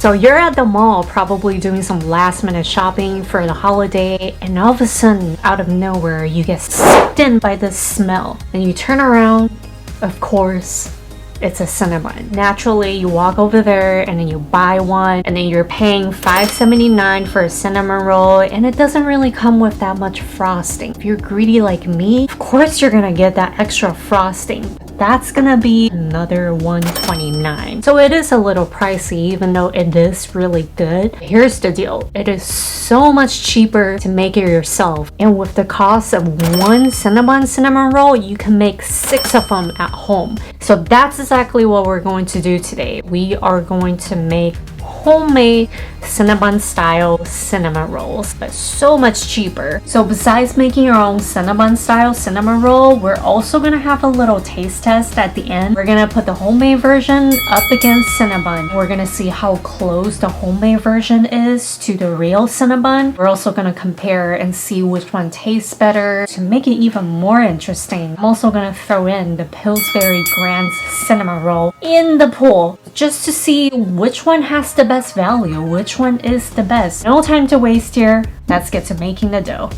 So you're at the mall probably doing some last minute shopping for the holiday, and all of a sudden, out of nowhere, you get sucked in by this smell. And you turn around, of course, it's a Cinnabon. Naturally, you walk over there and then you buy one, and then you're paying $5.79 for a cinnamon roll, and it doesn't really come with that much frosting. If you're greedy like me, of course you're gonna get that extra frosting. That's gonna be another $1.29. So it is a little pricey, even though it is really good. Here's the deal. It is so much cheaper to make it yourself. And with the cost of one Cinnabon cinnamon roll, you can make 6 of them at home. So that's exactly what we're going to do today. We are going to make homemade Cinnabon style cinnamon rolls, but so much cheaper. So besides making your own Cinnabon style cinnamon roll, we're also gonna have a little taste test at the end. We're gonna put the homemade version up against Cinnabon. We're gonna see how close the homemade version is to the real Cinnabon. We're also gonna compare and see which one tastes better. To make it even more interesting, I'm also gonna throw in the Pillsbury Grands cinnamon roll in the pool just to see which one has the best value, which one is the best. No time to waste here. Let's get to making the dough.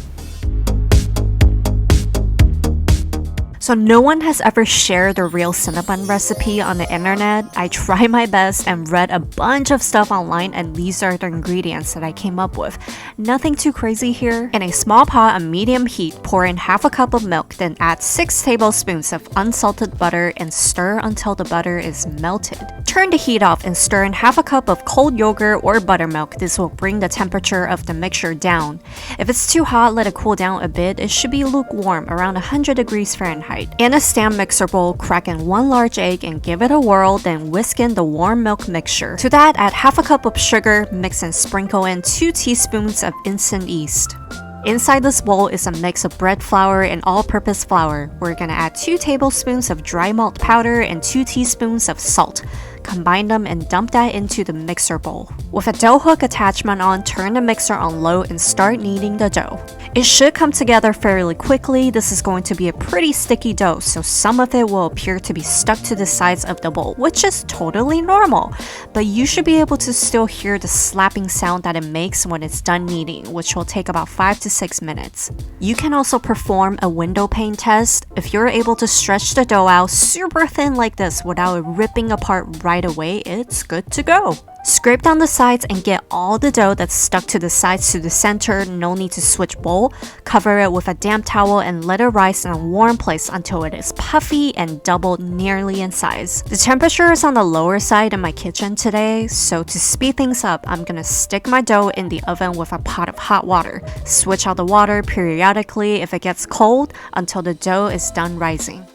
So no one has ever shared the real Cinnabon recipe on the internet. I tried my best and read a bunch of stuff online, and these are the ingredients that I came up with. Nothing too crazy here. In a small pot on medium heat, pour in half a cup of milk, then add 6 tablespoons of unsalted butter and stir until the butter is melted. Turn the heat off and stir in half a cup of cold yogurt or buttermilk. This will bring the temperature of the mixture down. If it's too hot, let it cool down a bit. It should be lukewarm, around 100 degrees Fahrenheit. In a stand mixer bowl, crack in 1 large egg and give it a whirl, then whisk in the warm milk mixture. To that, add half a cup of sugar, mix and sprinkle in 2 teaspoons of instant yeast. Inside this bowl is a mix of bread flour and all-purpose flour. We're gonna add 2 tablespoons of dry malt powder and 2 teaspoons of salt. Combine them and dump that into the mixer bowl. With a dough hook attachment on, turn the mixer on low and start kneading the dough. It should come together fairly quickly. This is going to be a pretty sticky dough, so some of it will appear to be stuck to the sides of the bowl, which is totally normal. But you should be able to still hear the slapping sound that it makes when it's done kneading, which will take about 5 to 6 minutes. You can also perform a window pane test. If you're able to stretch the dough out super thin like this without it ripping apart right away, it's good to go. Scrape down the sides and get all the dough that's stuck to the sides to the center. No need to switch bowl. Cover it with a damp towel and let it rise in a warm place until it is puffy and doubled nearly in size. The temperature is on the lower side in my kitchen today, so to speed things up, I'm gonna stick my dough in the oven with a pot of hot water. Switch out the water periodically if it gets cold until the dough is done rising.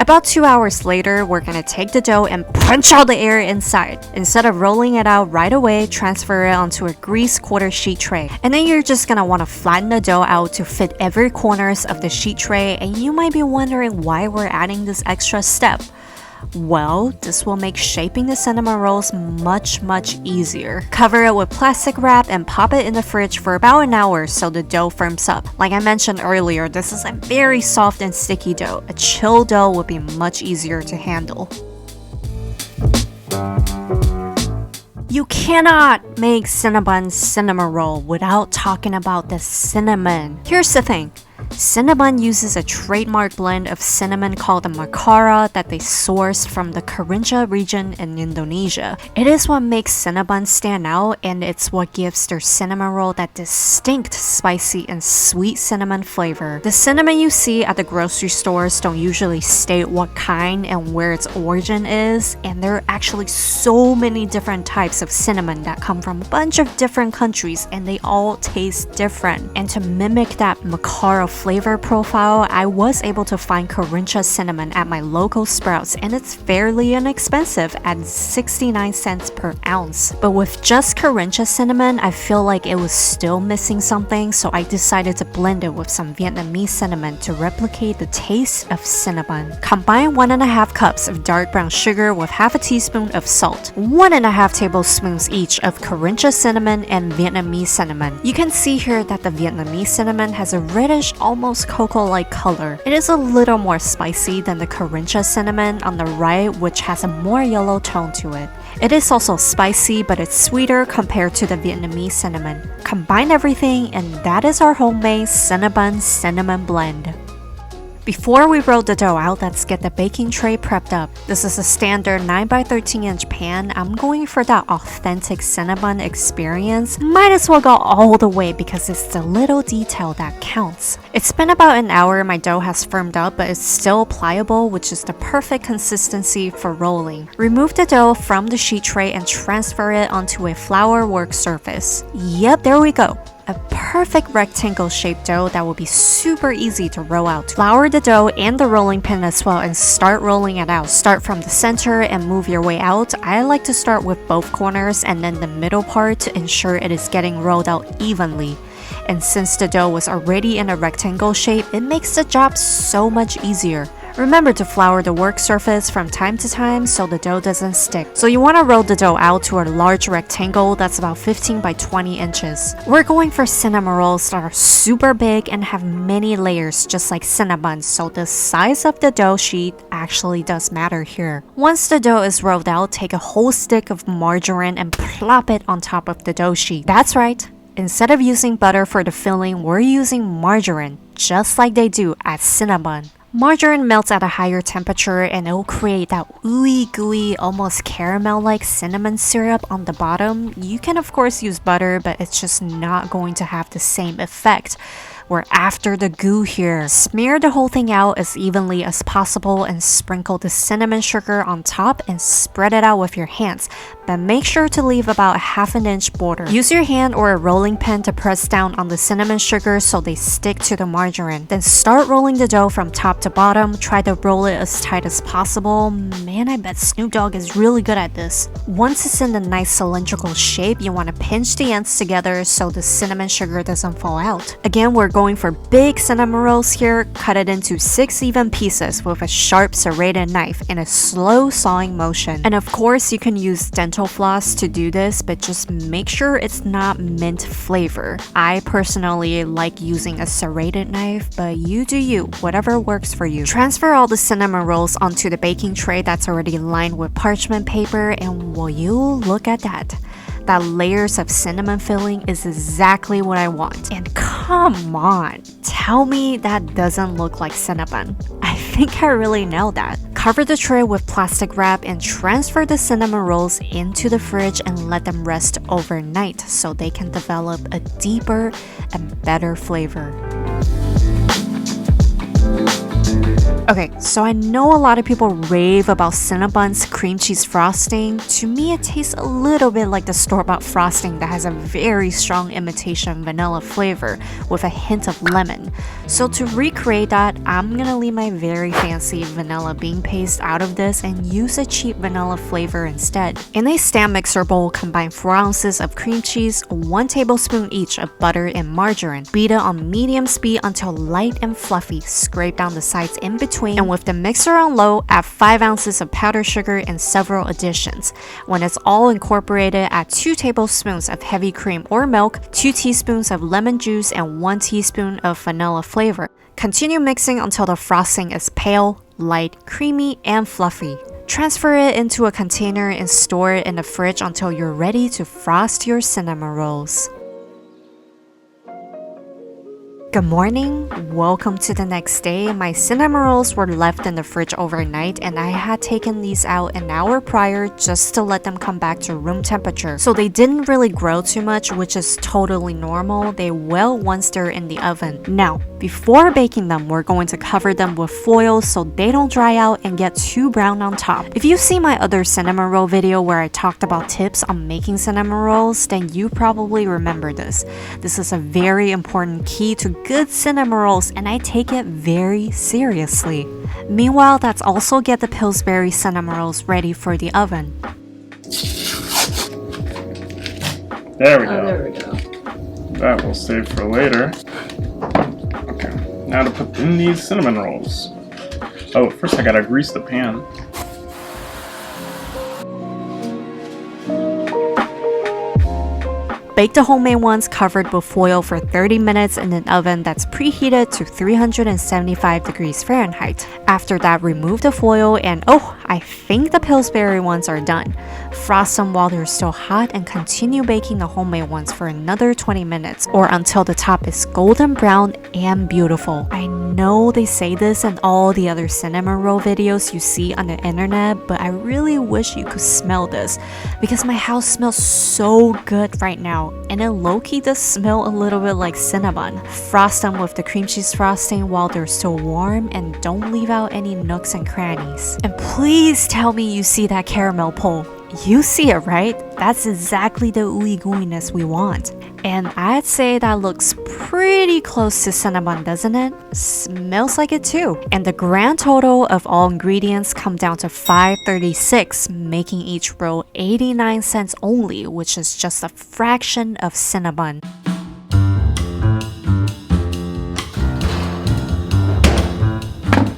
About 2 hours later, we're gonna take the dough and punch out the air inside. Instead of rolling it out right away, transfer it onto a greased quarter sheet tray. And then you're just gonna wanna flatten the dough out to fit every corners of the sheet tray, and you might be wondering why we're adding this extra step. Well, this will make shaping the cinnamon rolls much easier. Cover it with plastic wrap and pop it in the fridge for about an hour so the dough firms up. Like I mentioned earlier, this is a very soft and sticky dough. A chill dough would be much easier to handle. You cannot make Cinnabon cinnamon roll without talking about the cinnamon. Here's the thing. Cinnabon uses a trademark blend of cinnamon called the Makara that they source from the Carincha region in Indonesia. It is what makes Cinnabon stand out, and it's what gives their cinnamon roll that distinct spicy and sweet cinnamon flavor. The cinnamon you see at the grocery stores don't usually state what kind and where its origin is, and there are actually so many different types of cinnamon that come from a bunch of different countries, and they all taste different. And to mimic that Makara flavor profile, I was able to find Carincha cinnamon at my local Sprouts, and it's fairly inexpensive at 69 cents per ounce. But with just Carincha cinnamon, I feel like it was still missing something, so I decided to blend it with some Vietnamese cinnamon to replicate the taste of Cinnabon. Combine 1.5 cups of dark brown sugar with half a teaspoon of salt, 1.5 tablespoons each of Carincha cinnamon and Vietnamese cinnamon. You can see here that the Vietnamese cinnamon has a reddish, almost cocoa-like color. It is a little more spicy than the Carincha cinnamon on the right, which has a more yellow tone to it. It is also spicy, but it's sweeter compared to the Vietnamese cinnamon. Combine everything, and that is our homemade Cinnabon cinnamon blend. Before we roll the dough out, let's get the baking tray prepped up. This is a standard 9x13 inch pan. I'm going for that authentic Cinnabon experience. Might as well go all the way because it's the little detail that counts. It's been about an hour, my dough has firmed up, but it's still pliable, which is the perfect consistency for rolling. Remove the dough from the sheet tray and transfer it onto a flour work surface. Yep, there we go. A perfect rectangle shaped dough that will be super easy to roll out. Flour the dough and the rolling pin as well and start rolling it out. Start from the center and move your way out. I like to start with both corners and then the middle part to ensure it is getting rolled out evenly. And since the dough was already in a rectangle shape, it makes the job so much easier. Remember to flour the work surface from time to time so the dough doesn't stick. So you want to roll the dough out to a large rectangle that's about 15 by 20 inches. We're going for cinnamon rolls that are super big and have many layers just like Cinnabon, so the size of the dough sheet actually does matter here. Once the dough is rolled out, take a whole stick of margarine and plop it on top of the dough sheet. That's right. Instead of using butter for the filling, we're using margarine, just like they do at Cinnabon. Margarine melts at a higher temperature and it will create that ooey gooey, almost caramel-like cinnamon syrup on the bottom. You can of course use butter, but it's just not going to have the same effect. We're after the goo here. Smear the whole thing out as evenly as possible and sprinkle the cinnamon sugar on top and spread it out with your hands. But make sure to leave about a ½ inch border. Use your hand or a rolling pin to press down on the cinnamon sugar so they stick to the margarine. Then start rolling the dough from top to bottom. Try to roll it as tight as possible. Man, I bet Snoop Dogg is really good at this. Once it's in a nice cylindrical shape, you want to pinch the ends together so the cinnamon sugar doesn't fall out. Again, we're going for big cinnamon rolls here. Cut it into 6 even pieces with a sharp serrated knife in a slow sawing motion. And of course, you can use dental floss to do this, but just make sure it's not mint flavor. I personally like using a serrated knife, but you do you, whatever works for you. Transfer all the cinnamon rolls onto the baking tray that's already lined with parchment paper, and will you look at that? That layers of cinnamon filling is exactly what I want. And come on, tell me that doesn't look like Cinnabon. I think I really nailed that. Cover the tray with plastic wrap and transfer the cinnamon rolls into the fridge and let them rest overnight so they can develop a deeper and better flavor. Okay, so I know a lot of people rave about Cinnabon's cream cheese frosting. To me, it tastes a little bit like the store-bought frosting that has a very strong imitation vanilla flavor with a hint of lemon. So to recreate that, I'm gonna leave my very fancy vanilla bean paste out of this and use a cheap vanilla flavor instead. In a stand mixer bowl, combine 4 ounces of cream cheese, 1 tablespoon each of butter and margarine. Beat it on medium speed until light and fluffy. Scrape down the sides in between, and with the mixer on low, add 5 ounces of powdered sugar and several additions. When it's all incorporated, add 2 tablespoons of heavy cream or milk, 2 teaspoons of lemon juice, and 1 teaspoon of vanilla flavor. Continue mixing until the frosting is pale, light, creamy, and fluffy. Transfer it into a container and store it in the fridge until you're ready to frost your cinnamon rolls. Good morning, welcome to the next day. My cinnamon rolls were left in the fridge overnight and I had taken these out an hour prior just to let them come back to room temperature. So they didn't really grow too much, which is totally normal. They will once they're in the oven. Now, before baking them, we're going to cover them with foil so they don't dry out and get too brown on top. If you've seen my other cinnamon roll video where I talked about tips on making cinnamon rolls, then you probably remember this. This is a very important key to good cinnamon rolls and I take it very seriously. Meanwhile, let's also get the Pillsbury cinnamon rolls ready for the oven. There we go. There we go. That we'll save for later. Okay, now to put in these cinnamon rolls. Oh, first I gotta grease the pan. Bake the homemade ones covered with foil for 30 minutes in an oven that's preheated to 375 degrees Fahrenheit. After that, remove the foil and I think the Pillsbury ones are done. Frost them while they're still hot and continue baking the homemade ones for another 20 minutes or until the top is golden brown and beautiful. I know they say this in all the other cinnamon roll videos you see on the internet, but I really wish you could smell this because my house smells so good right now, and it low-key does smell a little bit like Cinnabon. Frost them with the cream cheese frosting while they're still warm and don't leave out any nooks and crannies. And please tell me you see that caramel pull. You see it, right? That's exactly the ooey gooiness we want. And I'd say that looks pretty close to Cinnabon, doesn't it? Smells like it too. And the grand total of all ingredients come down to $5.36, making each roll 89 cents only, which is just a fraction of Cinnabon.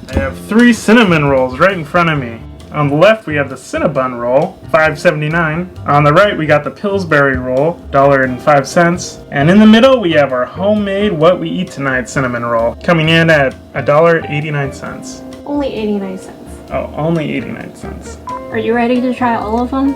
I have 3 cinnamon rolls right in front of me. On the left, we have the Cinnabon roll, $5.79. On the right, we got the Pillsbury roll, $1.05. And in the middle, we have our homemade What We Eat Tonight cinnamon roll, coming in at $1.89. Only 89 cents. Oh, only 89 cents. Are you ready to try all of them?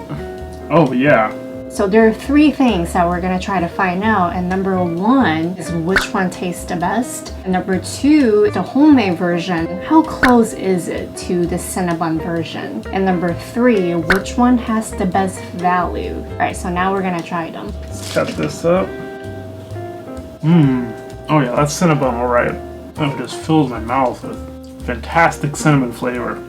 Oh, yeah. So there are 3 things that we're gonna try to find out, and number 1 is which one tastes the best, and number 2, the homemade version, how close is it to the Cinnabon version, and number 3, which one has the best value. Alright, so now we're gonna try them. Let's cut this up. Oh yeah, that's Cinnabon, alright. It just fills my mouth with fantastic cinnamon flavor.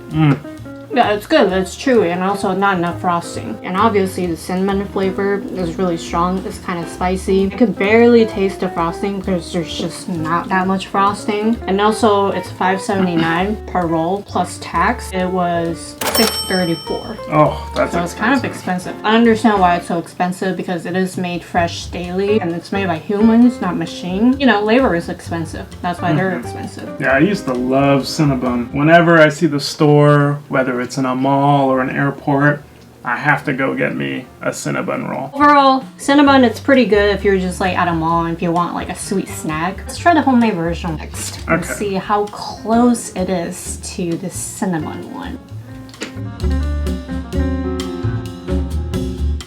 Yeah, it's good, it's chewy, and also not enough frosting. And obviously the cinnamon flavor is really strong, it's kind of spicy. I could barely taste the frosting because there's just not that much frosting. And also it's $5.79 per roll plus tax. It was $6.34. Oh, that's so it's kind of expensive. I understand why it's so expensive because it is made fresh daily and it's made by humans, not machine. You know, labor is expensive. That's why they're expensive. Yeah, I used to love Cinnabon. Whenever I see the store, whether it's in a mall or an airport, I have to go get me a Cinnabon roll. Overall, Cinnabon, it's pretty good if you're just like at a mall and if you want like a sweet snack. Let's try the homemade version next and see how close it is to the Cinnabon one.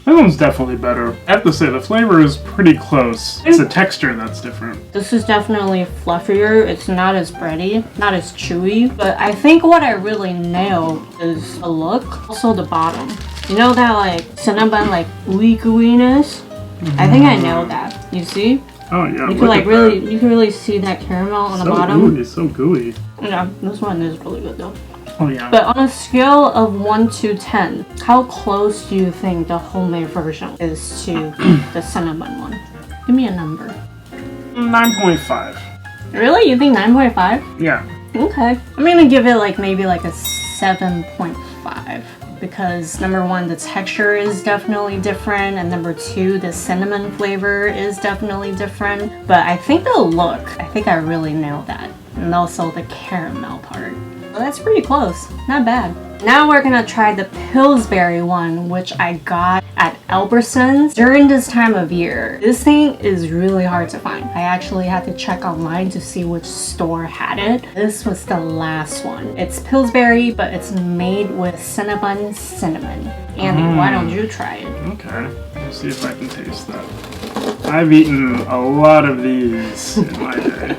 That one's definitely better. I have to say, the flavor is pretty close. It's the texture that's different. This is definitely fluffier. It's not as bready, not as chewy. But I think what I really nailed is the look. Also the bottom. You know that like Cinnabon like ooey gooiness? I think I nailed that. You see? Oh yeah. You can like really, you can really see that caramel on the bottom. Gooey, so gooey. Yeah, this one is really good though. Oh yeah. But on a scale of 1 to 10, how close do you think the homemade version is to the Cinnabon one? Give me a number. 9.5. Really? You think 9.5? Yeah. Okay. I'm gonna give it like maybe like a 7.5 because number 1, the texture is definitely different, and number 2, the cinnamon flavor is definitely different. But I think the look, I think I really nailed that. And also the caramel part. Well, that's pretty close. Not bad. Now we're gonna try the Pillsbury one, which I got at Albertsons during this time of year. This thing is really hard to find. I actually had to check online to see which store had it. This was the last one. It's Pillsbury, but it's made with Cinnabon cinnamon. Andy, why don't you try it? Okay. Let's see if I can taste that. I've eaten a lot of these in my day.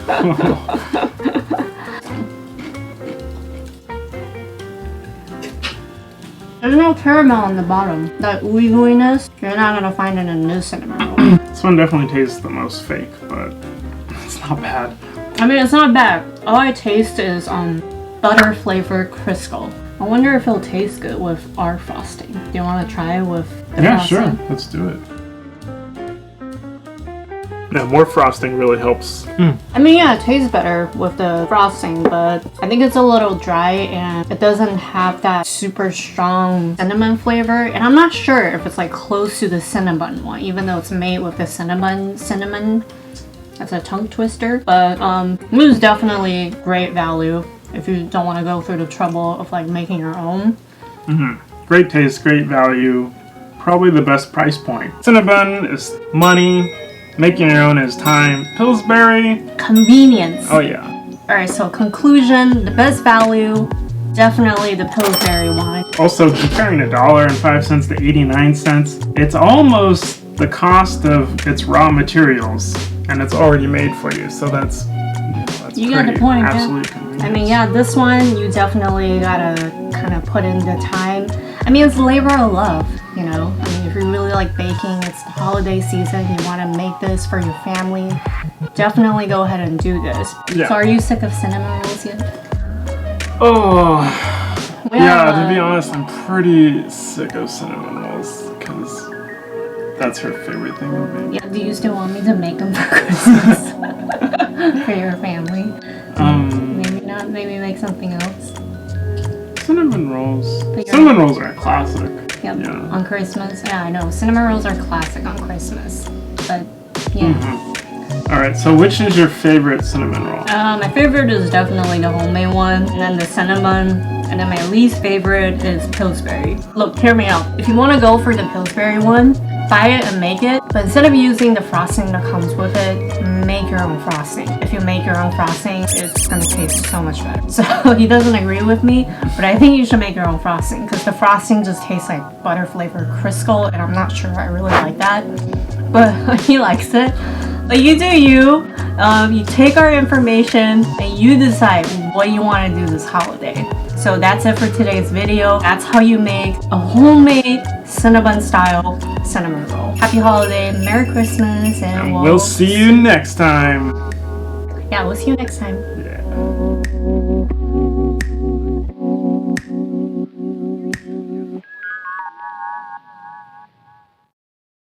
There's no caramel on the bottom. That ooey gooiness, you're not gonna find it in this cinnamon roll. This one definitely tastes the most fake, but it's not bad. I mean, it's not bad. All I taste is butter flavored Crisco. I wonder if it'll taste good with our frosting. Do you want to try it with the frosting? Yeah, sure. Let's do it. Yeah, more frosting really helps. I mean, yeah, it tastes better with the frosting, but I think it's a little dry and it doesn't have that super strong cinnamon flavor. And I'm not sure if it's like close to the Cinnabon one, even though it's made with the cinnamon. That's a tongue twister. But it was definitely great value if you don't want to go through the trouble of like making your own. Great taste, great value. probably the best price point. Cinnabon is money, making your own is time. Pillsbury, convenience. oh yeah. Alright, so conclusion, the best value, definitely the Pillsbury one. Also, comparing $1.05 to 89 cents, it's almost the cost of its raw materials, and it's already made for you. So that's you got the point. Absolute Yeah. convenience. I mean, yeah, this one you definitely gotta kind of put in the time. I mean, it's labor of love, you know. I mean, if you really like baking, it's the holiday season. You want to make this for your family. Definitely go ahead and do this. Yeah. So, are you sick of cinnamon rolls yet? Oh. Well, Yeah, to be honest, I'm pretty sick of cinnamon rolls because that's her favorite thing to make. Yeah. Do you still want me to make them for Christmas for your family? Maybe not. Maybe make something else. Cinnamon rolls. But you're- Cinnamon rolls are a classic. Yep. Yeah. On Christmas. Yeah, I know. Cinnamon rolls are classic on Christmas. But yeah. All right. So, which is your favorite cinnamon roll? My favorite is definitely the homemade one, and then the cinnamon, and then my least favorite is Pillsbury. Look, hear me out. If you want to go for the Pillsbury one, buy it and make it, but instead of using the frosting that comes with it, make your own frosting. If you make your own frosting, it's gonna taste so much better. So he doesn't agree with me, but I think you should make your own frosting because the frosting just tastes like butter flavored Crisco, and I'm not sure I really like that, but he likes it. But you do you. You take our information and you decide what you want to do this holiday. So that's it for today's video. That's how you make a homemade Cinnabon style cinnamon roll. Happy holiday, Merry Christmas, and We'll see you next time. yeah, we'll see you next time. Yeah.